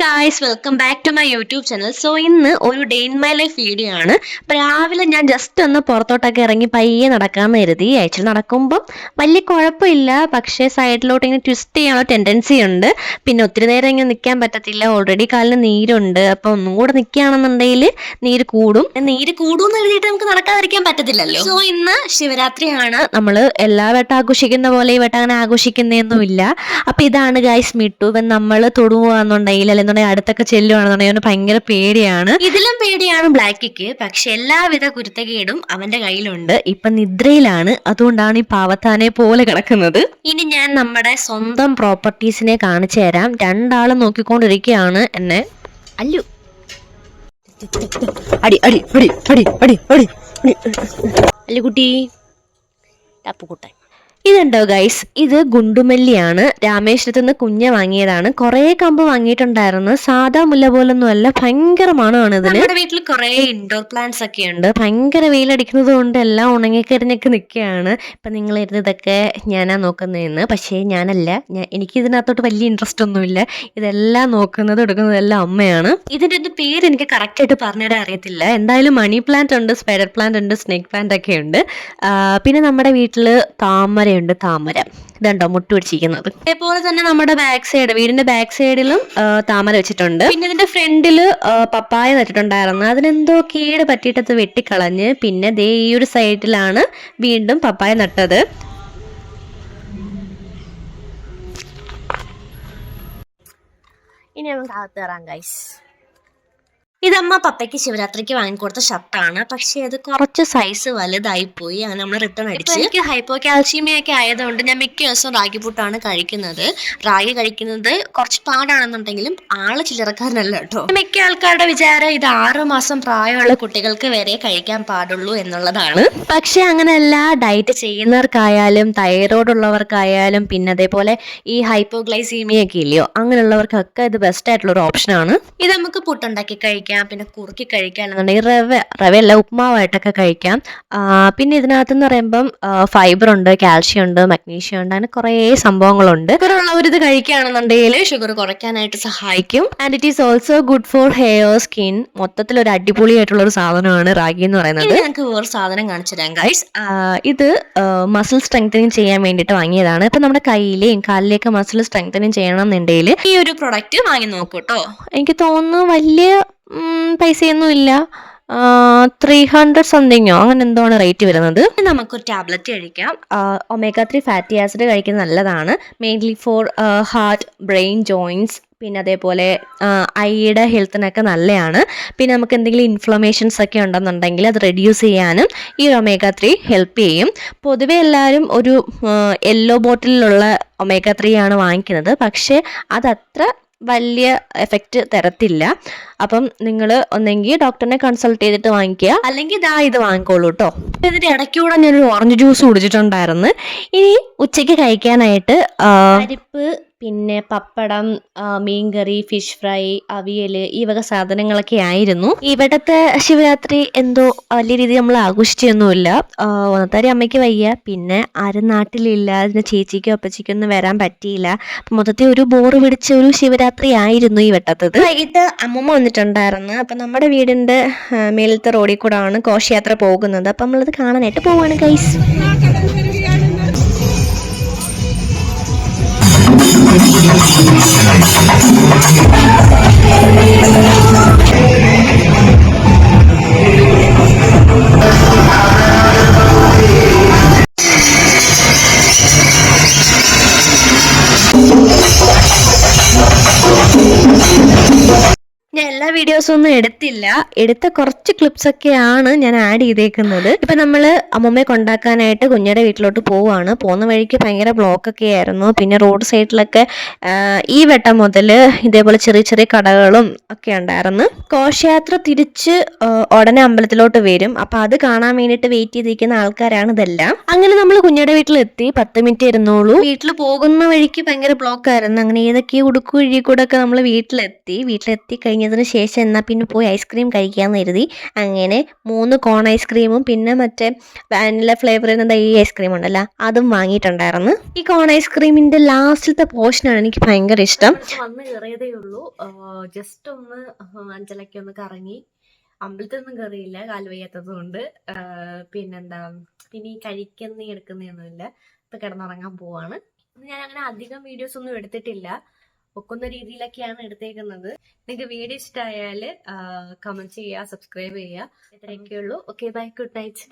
Guys, welcome back to my YouTube channel. So ഇന്ന് ഒരു day in my life video ആണ്. അപ്പോൾ രാവിലെ ഞാൻ ജസ്റ്റ് ഒന്ന് പുറത്തോട്ടൊക്കെ ഇറങ്ങി പയ്യെ നടക്കാമെന്ന് കരുതി. ആക്ച്വലി നടക്കുമ്പം വലിയ കുഴപ്പമില്ല, പക്ഷേ സൈഡിലോട്ട് ഇങ്ങനെ ട്വിസ്റ്റ് ചെയ്യാനുള്ള ടെൻഡൻസി ഉണ്ട്. പിന്നെ ഒത്തിരി നേരം ഇങ്ങനെ നിൽക്കാൻ പറ്റത്തില്ല, ഓൾറെഡി കാലിന് നീരുണ്ട്. അപ്പോൾ ഒന്നും കൂടെ നിൽക്കുകയാണെന്നുണ്ടെങ്കിൽ നീര് കൂടും. നീര് കൂടുമെന്ന് എഴുതിയിട്ട് നമുക്ക് നടക്കാതിരിക്കാൻ പറ്റത്തില്ലല്ലോ. സോ ഇന്ന് ശിവരാത്രിയാണ്. നമ്മൾ എല്ലാ വട്ടം ആഘോഷിക്കുന്ന പോലെ ഈ വട്ടം അങ്ങനെ ആഘോഷിക്കുന്നതൊന്നുമില്ല. അപ്പോൾ ഇതാണ് ഗായ്സ് മിട്ടു. ഇപ്പം നമ്മൾ തൊടുകയാണെന്നുണ്ടെങ്കിൽ അല്ലെന്നുണ്ടെങ്കിൽ അടുത്തൊക്കെ ചെല്ലുവാണെന്നുണ്ടെങ്കിൽ അവന് ഭയങ്കര പേടിയാണ്. ഇതിലും പേടിയാണ് ബ്ലാക്കിക്ക്. പക്ഷെ എല്ലാവിധ കുരുത്തകേടും അവന്റെ കയ്യിലുണ്ട്. ഇപ്പൊ നിദ്രയിലാണ്, അതുകൊണ്ടാണ് ഈ പാവത്താനെ പോലെ കിടക്കുന്നത്. ഇനി ഞാൻ നമ്മുടെ സ്വന്തം പ്രോപ്പർട്ടീസിനെ കാണിച്ചു തരാം. രണ്ടാളും നോക്കിക്കൊണ്ടിരിക്കുകയാണ് എന്നെ. അല്ലു അടി അടി അടി അടി അടി അടി അല്ലുകുട്ടി ടപ്പുകുട്ടൻ. ഇതുണ്ടോ ഗൈസ്, ഇത് ഗുണ്ടുമല്ലിയാണ്. രാമേശ്വരത്ത് നിന്ന് കുഞ്ഞ വാങ്ങിയതാണ്. കുറെ കമ്പ് വാങ്ങിയിട്ടുണ്ടായിരുന്നു. സാധാ മുല്ല പോലൊന്നും അല്ല, ഭയങ്കര മണമാണ് ഇതിന്. നമ്മുടെ വീട്ടിൽ കുറെ ഇൻഡോർ പ്ലാന്റ്സ് ഒക്കെ ഉണ്ട്. ഭയങ്കര വെയിലടിക്കുന്നത് കൊണ്ട് എല്ലാം ഉണങ്ങിക്കരിഞ്ഞൊക്കെ നിൽക്കുകയാണ്. ഇപ്പൊ നിങ്ങൾ ഇതൊക്കെ ഞാനാ നോക്കുന്നതെന്ന്. പക്ഷേ ഞാനല്ല, എനിക്ക് ഇതിനകത്തോട്ട് വലിയ ഇൻട്രസ്റ്റ് ഒന്നുമില്ല. ഇതെല്ലാം നോക്കുന്നത് എടുക്കുന്നത് എല്ലാം അമ്മയാണ്. ഇതിന്റെ ഒരു പേര് എനിക്ക് കറക്റ്റ് ആയിട്ട് പറഞ്ഞിടാൻ അറിയത്തില്ല. എന്തായാലും മണി പ്ലാന്റ് ഉണ്ട്, സ്പൈഡർ പ്ലാന്റ് ഉണ്ട്, സ്നേക്ക് പ്ലാന്റ് ഒക്കെ ഉണ്ട്. പിന്നെ നമ്മുടെ വീട്ടില് താമര ഉണ്ട്. താമര ഇതുണ്ടോ മുട്ട് പിടിച്ചിരിക്കുന്നത്. അതേപോലെ തന്നെ നമ്മുടെ ബാക്ക് സൈഡ്, വീടിന്റെ ബാക്ക് സൈഡിലും താമര വെച്ചിട്ടുണ്ട്. പിന്നെ ഇതിന്റെ ഫ്രണ്ടില് പപ്പായ നട്ടിട്ടുണ്ടായിരുന്നു. അതിനെന്തോ കേട് പറ്റിയിട്ടത് വെട്ടിക്കളഞ്ഞ്. പിന്നെ ദേ ഈ ഒരു സൈഡിലാണ് വീണ്ടും പപ്പായ നട്ടത്. ഇനി നമുക്ക് അകത്ത് കയറാം ഗൈസ്. ഇതമ്മ പപ്പയ്ക്ക് ശിവരാത്രിക്ക് വാങ്ങിക്കൊടുത്ത ഷർട്ടാണ്. പക്ഷെ അത് കുറച്ച് സൈസ് വലുതായി പോയി. അങ്ങനെ നമ്മൾ റിട്ടേൺ അടിച്ചു. എനിക്ക് ഹൈപ്പോ കാൽസ്യമൊക്കെ ആയതുകൊണ്ട് ഞാൻ മിക്ക ദിവസവും റാഗി പുട്ടാണ് കഴിക്കുന്നത്. റാഗി കഴിക്കുന്നത് കുറച്ച് പാടാണെന്നുണ്ടെങ്കിലും ആള് ചില്ലറക്കാരനല്ല കേട്ടോ. മിക്ക ആൾക്കാരുടെ വിചാരം ഇത് 6 മാസം പ്രായമുള്ള കുട്ടികൾക്ക് വരെ കഴിക്കാൻ പാടുള്ളൂ എന്നുള്ളതാണ്. പക്ഷെ അങ്ങനെയല്ല. ഡയറ്റ് ചെയ്യുന്നവർക്കായാലും തൈറോയ്ഡ് ഉള്ളവർക്കായാലും പിന്നെ അതേപോലെ ഈ ഹൈപ്പോഗ്ലൈസീമിയൊക്കെ ഇല്ലയോ, അങ്ങനെയുള്ളവർക്കൊക്കെ ഇത് ബെസ്റ്റ് ആയിട്ടുള്ള ഒരു ഓപ്ഷനാണ്. ഇത് നമുക്ക് പുട്ടുണ്ടാക്കി കഴിക്കാം, പിന്നെ കുറുക്കി കഴിക്കാന്നുണ്ടെങ്കിൽ റവയല്ല ഉപ്മാവായിട്ടൊക്കെ കഴിക്കാം. പിന്നെ ഇതിനകത്തെന്ന് പറയുമ്പം ഫൈബർ ഉണ്ട്, കാൽഷ്യം ഉണ്ട്, മഗ്നീഷ്യം ഉണ്ട്, അങ്ങനെ കുറേ സംഭവങ്ങളുണ്ട്. ഷുഗറുള്ളവർ ഇത് കഴിക്കുകയാണെന്നുണ്ടെങ്കിൽ ഷുഗർ കുറയ്ക്കാനായിട്ട് സഹായിക്കും. And it is also good for hair, skin. മൊത്തത്തിൽ ഒരു അടിപൊളിയായിട്ടുള്ള ഒരു സാധനമാണ് റാഗി എന്ന് പറയുന്നത്. ഞങ്ങൾക്ക് വേറെ സാധനം കാണിച്ചു തരാം ഗൈസ്. ഇത് മസിൽ സ്ട്രെങ്തനിങ് ചെയ്യാൻ വേണ്ടിയിട്ട് വാങ്ങിയതാണ്. ഇപ്പൊ നമ്മുടെ കയ്യിലെയും കാലിലേക്ക് മസിൽ സ്ട്രെങ്തനിങ് ചെയ്യണം എന്നുണ്ടെങ്കിൽ ഈ ഒരു പ്രൊഡക്റ്റ് വാങ്ങി നോക്കൂ കേട്ടോ. എനിക്ക് തോന്നുന്നു വലിയ പൈസയൊന്നും ഇല്ല, 300 സംതിങ്ങോ അങ്ങനെ എന്തോണ് റേറ്റ് വരുന്നത്. നമുക്കൊരു ടാബ്ലറ്റ് കഴിക്കാം. omega-3 ഫാറ്റി ആസിഡ് കഴിക്കുന്നത് നല്ലതാണ്. Mainly four heart, brain, joints, പിന്നെ അതേപോലെ ഐയുടെ ഹെൽത്തിനൊക്കെ നല്ലതാണ്. പിന്നെ നമുക്ക് എന്തെങ്കിലും ഇൻഫ്ലമേഷൻസ് ഒക്കെ ഉണ്ടെന്നുണ്ടെങ്കിൽ അത് റെഡ്യൂസ് ചെയ്യാനും ഈ omega-3 ഹെൽപ്പ് ചെയ്യും. പൊതുവെ എല്ലാവരും ഒരു യെല്ലോ ബോട്ടിലുള്ള omega-3 ആണ് വാങ്ങിക്കുന്നത്. പക്ഷേ അതത്ര വലിയ എഫക്റ്റ് തരത്തില്ല. അപ്പം നിങ്ങൾ ഒന്നെങ്കിൽ ഡോക്ടറിനെ കൺസൾട്ട് ചെയ്തിട്ട് വാങ്ങിക്കുക, അല്ലെങ്കിൽ ഇത് വാങ്ങിക്കോളൂ കേട്ടോ. ഇതിന്റെ ഇടയ്ക്കൂടെ ഞാനൊരു ഓറഞ്ച് ജ്യൂസ് കുടിച്ചിട്ടുണ്ടായിരുന്നു. ഇനി ഉച്ചയ്ക്ക് കഴിക്കാനായിട്ട് പരിപ്പ്, പിന്നെ പപ്പടം, മീൻകറി, ഫിഷ് ഫ്രൈ, അവിയൽ, ഈ വക സാധനങ്ങളൊക്കെ ആയിരുന്നു. ഇവിടത്തെ ശിവരാത്രി എന്തോ വലിയ രീതിയിൽ നമ്മൾ ആഘോഷിച്ചൊന്നുമില്ല. ഒന്നത്താരി അമ്മയ്ക്ക് വയ്യ, പിന്നെ ആരും നാട്ടിലില്ല. അതിന് ചേച്ചിക്കോ അപ്പച്ചിക്കോ ഒന്നും വരാൻ പറ്റിയില്ല. മൊത്തത്തിൽ ഒരു ബോറ് പിടിച്ച ഒരു ശിവരാത്രി ആയിരുന്നു ഈ വട്ടത്തത്. വൈകിട്ട് അമ്മമ്മ വന്നിട്ടുണ്ടായിരുന്നു. അപ്പം നമ്മുടെ വീടിന്റെ മേലത്തെ റോഡിൽ കൂടെ ആണ് ഘോഷയാത്ര പോകുന്നത്. അപ്പം നമ്മളത് കാണാനായിട്ട് പോവാണ് ഗൈസ്. ഞാൻ എല്ലാ വീഡിയോസും ഒന്നും എടുത്തില്ല. എടുത്ത കുറച്ച് ക്ലിപ്സ് ഒക്കെയാണ് ഞാൻ ആഡ് ചെയ്തേക്കുന്നത്. ഇപ്പം നമ്മൾ അമ്മമ്മയെ കൊണ്ടാക്കാനായിട്ട് കുഞ്ഞയുടെ വീട്ടിലോട്ട് പോവുകയാണ്. പോകുന്ന വഴിക്ക് ഭയങ്കര ബ്ലോക്കൊക്കെ ആയിരുന്നു. പിന്നെ റോഡ് സൈഡിലൊക്കെ ഈ വട്ടം മുതൽ ഇതേപോലെ ചെറിയ ചെറിയ കടകളും ഒക്കെ ഉണ്ടായിരുന്നു. ഘോഷയാത്ര തിരിച്ച് ഉടനെ അമ്പലത്തിലോട്ട് വരും. അപ്പം അത് കാണാൻ വേണ്ടിയിട്ട് വെയിറ്റ് ചെയ്തിരിക്കുന്ന ആൾക്കാരാണ് ഇതെല്ലാം. അങ്ങനെ നമ്മൾ കുഞ്ഞയുടെ വീട്ടിലെത്തി. 10 മിനിറ്റ് ഇരുന്നോളൂ. വീട്ടിൽ പോകുന്ന വഴിക്ക് ഭയങ്കര ബ്ലോക്കായിരുന്നു. അങ്ങനെ ഏതൊക്കെ ഉടുക്കു വഴി കൂടെ ഒക്കെ നമ്മൾ വീട്ടിലെത്തി കഴിഞ്ഞ കഴിഞ്ഞതിന് ശേഷം എന്നാൽ പിന്നെ പോയി ഐസ്ക്രീം കഴിക്കാമെന്ന് കരുതി. അങ്ങനെ 3 കോൺ ഐസ്ക്രീമും പിന്നെ മറ്റേ വാനില ഫ്ലേവർ ചെയ്യുന്ന ഈ ഐസ്ക്രീം ഉണ്ടല്ലോ അതും വാങ്ങിയിട്ടുണ്ടായിരുന്നു. ഈ കോൺ ഐസ്ക്രീമിന്റെ ലാസ്റ്റത്തെ പോർഷനാണ് എനിക്ക് ഭയങ്കര ഇഷ്ടം. വന്ന് കയറിയതേ ഉള്ളൂ, ജസ്റ്റ് ഒന്ന് അഞ്ചലൊക്കെ ഒന്ന് കറങ്ങി. അമ്പലത്തിലൊന്നും കയറിയില്ല, കാല് വയ്യാത്തത് കൊണ്ട്. പിന്നെന്താ, പിന്നെ ഈ കഴിക്കുന്ന എടുക്കുന്നൊന്നുമില്ല. ഇപ്പൊ കിടന്നുറങ്ങാൻ പോവാണ്. ഞാൻ അങ്ങനെ അധികം വീഡിയോസ് ഒന്നും എടുത്തിട്ടില്ല, ഒക്കുന്ന രീതിയിലൊക്കെയാണ് എടുത്തേക്കുന്നത്. നിങ്ങൾക്ക് വീഡിയോ ഇഷ്ടമായാൽ കമന്റ് ചെയ്യുക, സബ്സ്ക്രൈബ് ചെയ്യുക. ഇത്രയൊക്കെ ഉള്ളൂ. Okay, bye, good night.